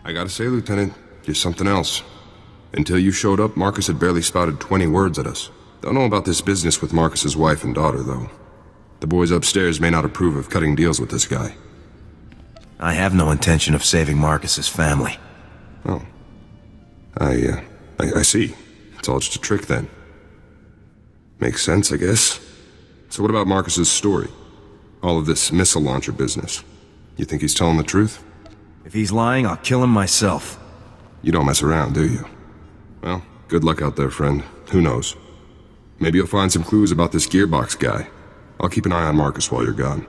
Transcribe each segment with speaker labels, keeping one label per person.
Speaker 1: I gotta say, Lieutenant, you're something else. Until you showed up, Marcus had barely spouted 20 words at us. Don't know about this business with Marcus's wife and daughter, though. The boys upstairs may not approve of cutting deals with this guy.
Speaker 2: I have no intention of saving Marcus's family.
Speaker 1: Oh. I see. It's all just a trick, then. Makes sense, I guess. So what about Marcus's story? All of this missile launcher business. You think he's telling the truth?
Speaker 2: If he's lying, I'll kill him myself.
Speaker 1: You don't mess around, do you? Well, good luck out there, friend. Who knows? Maybe you'll find some clues about this gearbox guy. I'll keep an eye on Marcus while you're gone.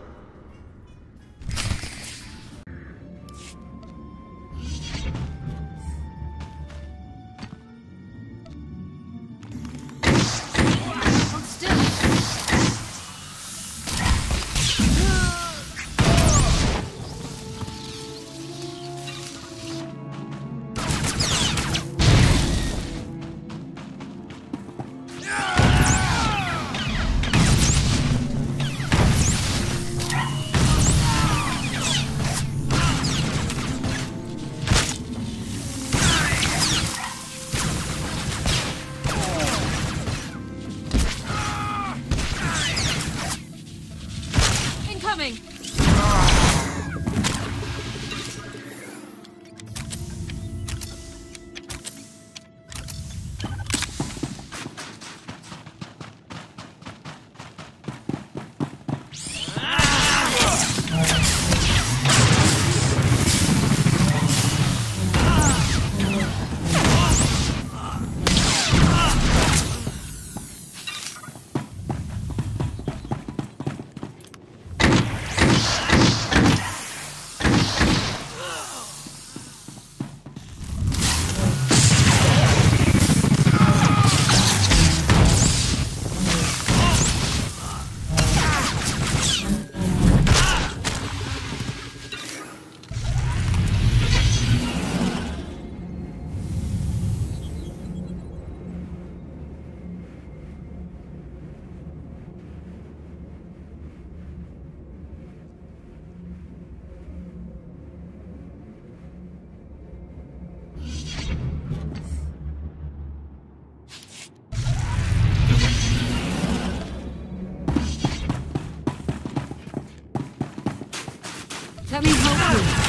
Speaker 3: Let me help you.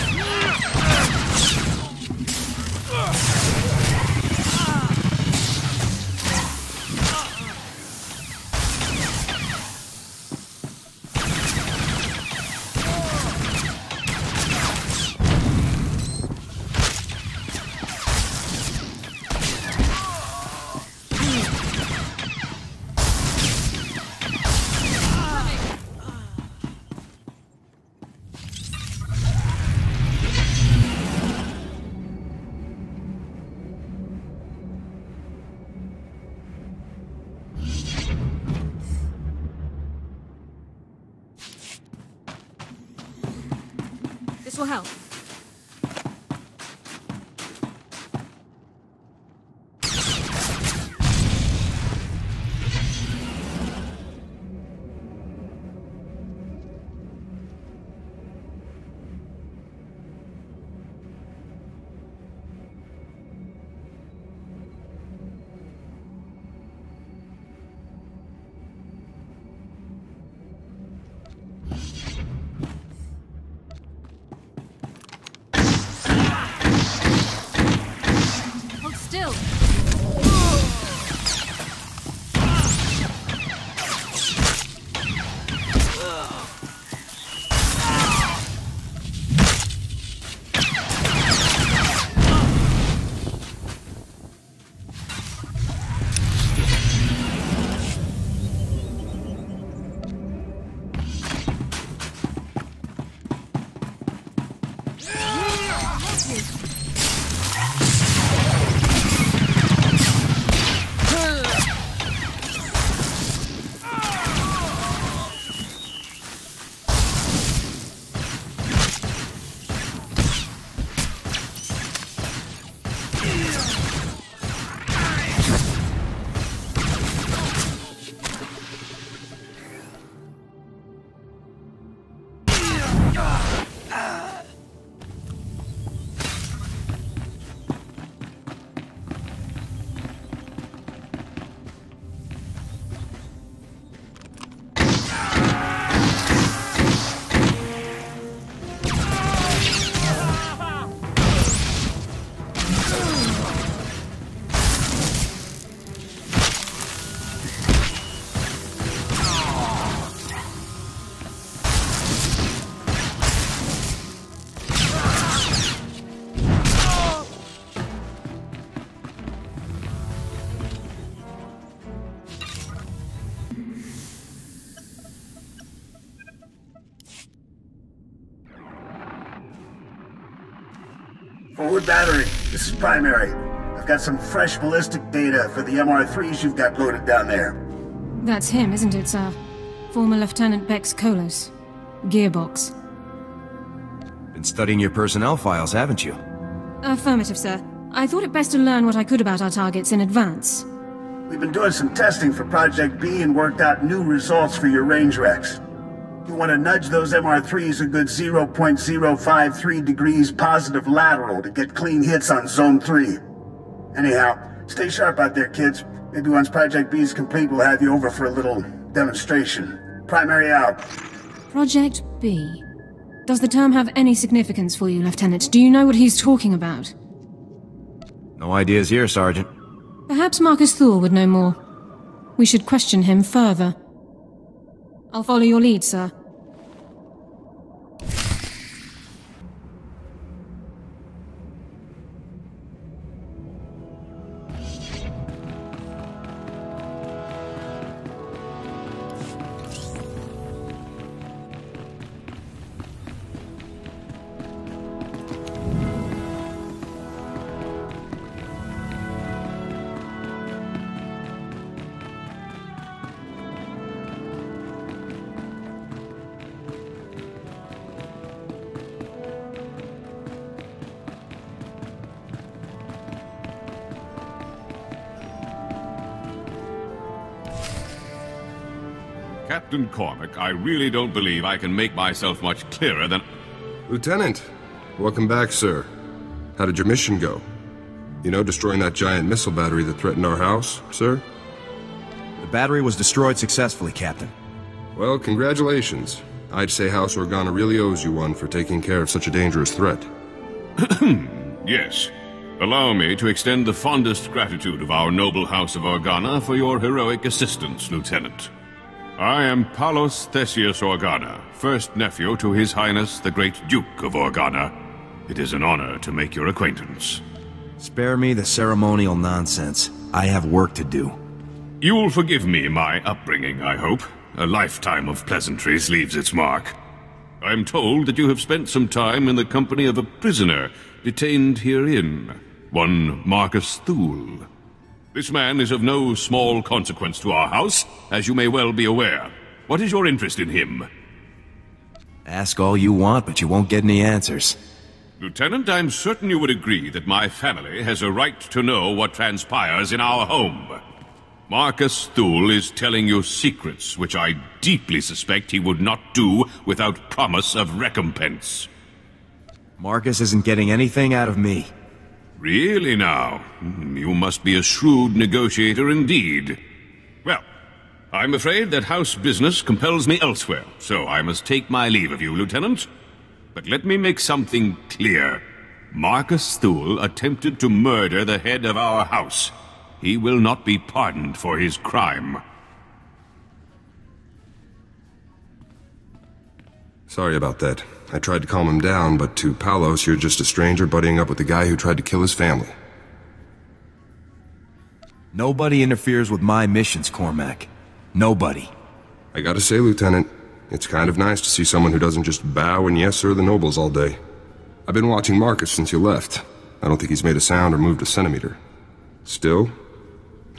Speaker 3: This will help. Still.
Speaker 4: Forward battery, this is primary. I've got some fresh ballistic data for the MR3s you've got loaded down there.
Speaker 3: That's him, isn't it, sir? Former Lieutenant Bex Kolos. Gearbox.
Speaker 2: Been studying your personnel files, haven't you?
Speaker 3: Affirmative, sir. I thought it best to learn what I could about our targets in advance.
Speaker 4: We've been doing some testing for Project B and worked out new results for your range recs. You want to nudge those MR3s a good 0.053 degrees positive lateral to get clean hits on Zone 3. Anyhow, stay sharp out there, kids. Maybe once Project B is complete, we'll have you over for a little demonstration. Primary out.
Speaker 3: Project B. Does the term have any significance for you, Lieutenant? Do you know what he's talking about?
Speaker 2: No ideas here, Sergeant.
Speaker 3: Perhaps Marcus Thor would know more. We should question him further. I'll follow your lead, sir.
Speaker 5: Captain Cormac, I really don't believe I can make myself much clearer than...
Speaker 1: Lieutenant, welcome back, sir. How did your mission go? You know, destroying that giant missile battery that threatened our house, sir?
Speaker 2: The battery was destroyed successfully, Captain.
Speaker 1: Well, congratulations. I'd say House Organa really owes you one for taking care of such a dangerous threat.
Speaker 5: Yes. Allow me to extend the fondest gratitude of our noble House of Organa for your heroic assistance, Lieutenant. I am Palos Theseus Organa, first nephew to His Highness the Great Duke of Organa. It is an honor to make your acquaintance.
Speaker 2: Spare me the ceremonial nonsense. I have work to do.
Speaker 5: You'll forgive me my upbringing, I hope. A lifetime of pleasantries leaves its mark. I'm told that you have spent some time in the company of a prisoner detained herein, one Marcus Thule. This man is of no small consequence to our house, as you may well be aware. What is your interest in him?
Speaker 2: Ask all you want, but you won't get any answers.
Speaker 5: Lieutenant, I'm certain you would agree that my family has a right to know what transpires in our home. Marcus Thule is telling you secrets which I deeply suspect he would not do without promise of recompense.
Speaker 2: Marcus isn't getting anything out of me.
Speaker 5: Really now? You must be a shrewd negotiator indeed. Well, I'm afraid that house business compels me elsewhere, so I must take my leave of you, Lieutenant. But let me make something clear. Marcus Thule attempted to murder the head of our house. He will not be pardoned for his crime.
Speaker 1: Sorry about that. I tried to calm him down, but to Palos, you're just a stranger buddying up with the guy who tried to kill his family.
Speaker 2: Nobody interferes with my missions, Cormac. Nobody.
Speaker 1: I gotta say, Lieutenant, it's kind of nice to see someone who doesn't just bow and yes sir the nobles all day. I've been watching Marcus since you left. I don't think he's made a sound or moved a centimeter. Still,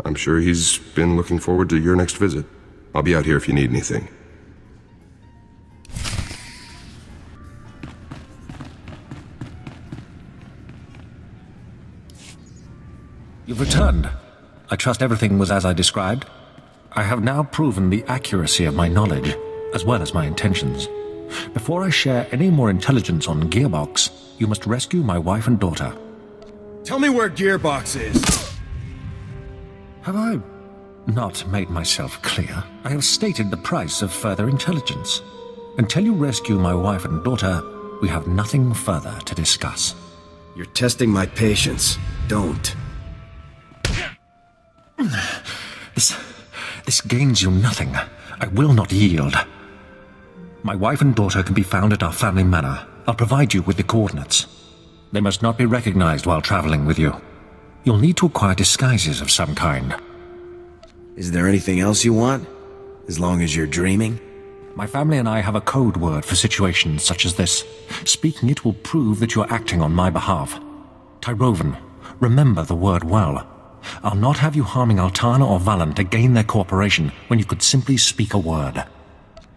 Speaker 1: I'm sure he's been looking forward to your next visit. I'll be out here if you need anything.
Speaker 6: You've returned. I trust everything was as I described. I have now proven the accuracy of my knowledge, as well as my intentions. Before I share any more intelligence on Gearbox, you must rescue my wife and daughter.
Speaker 2: Tell me where Gearbox is!
Speaker 6: Have I not made myself clear? I have stated the price of further intelligence. Until you rescue my wife and daughter, we have nothing further to discuss.
Speaker 2: You're testing my patience. Don't.
Speaker 6: This gains you nothing. I will not yield. My wife and daughter can be found at our family manor. I'll provide you with the coordinates. They must not be recognized while traveling with you. You'll need to acquire disguises of some kind.
Speaker 2: Is there anything else you want? As long as you're dreaming?
Speaker 6: My family and I have a code word for situations such as this. Speaking it will prove that you're acting on my behalf. Tyrovan, remember the word well. I'll not have you harming Altana or Valen to gain their cooperation when you could simply speak a word.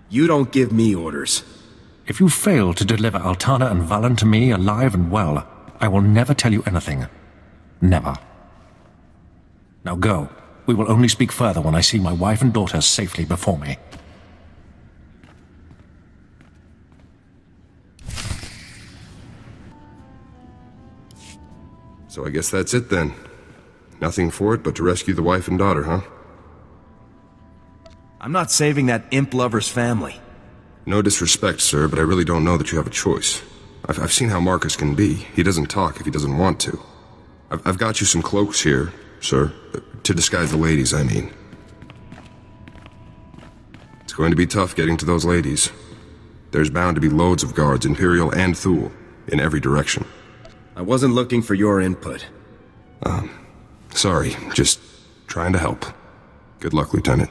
Speaker 2: You don't give me orders.
Speaker 6: If you fail to deliver Altana and Valen to me alive and well, I will never tell you anything. Never. Now go. We will only speak further when I see my wife and daughter safely before me.
Speaker 1: So I guess that's it then. Nothing for it but to rescue the wife and daughter, huh?
Speaker 2: I'm not saving that imp lover's family.
Speaker 1: No disrespect, sir, but I really don't know that you have a choice. I've seen how Marcus can be. He doesn't talk if he doesn't want to. I've got you some cloaks here, sir. To disguise the ladies, I mean. It's going to be tough getting to those ladies. There's bound to be loads of guards, Imperial and Thule, in every direction.
Speaker 2: I wasn't looking for your input.
Speaker 1: Sorry, just trying to help. Good luck, Lieutenant.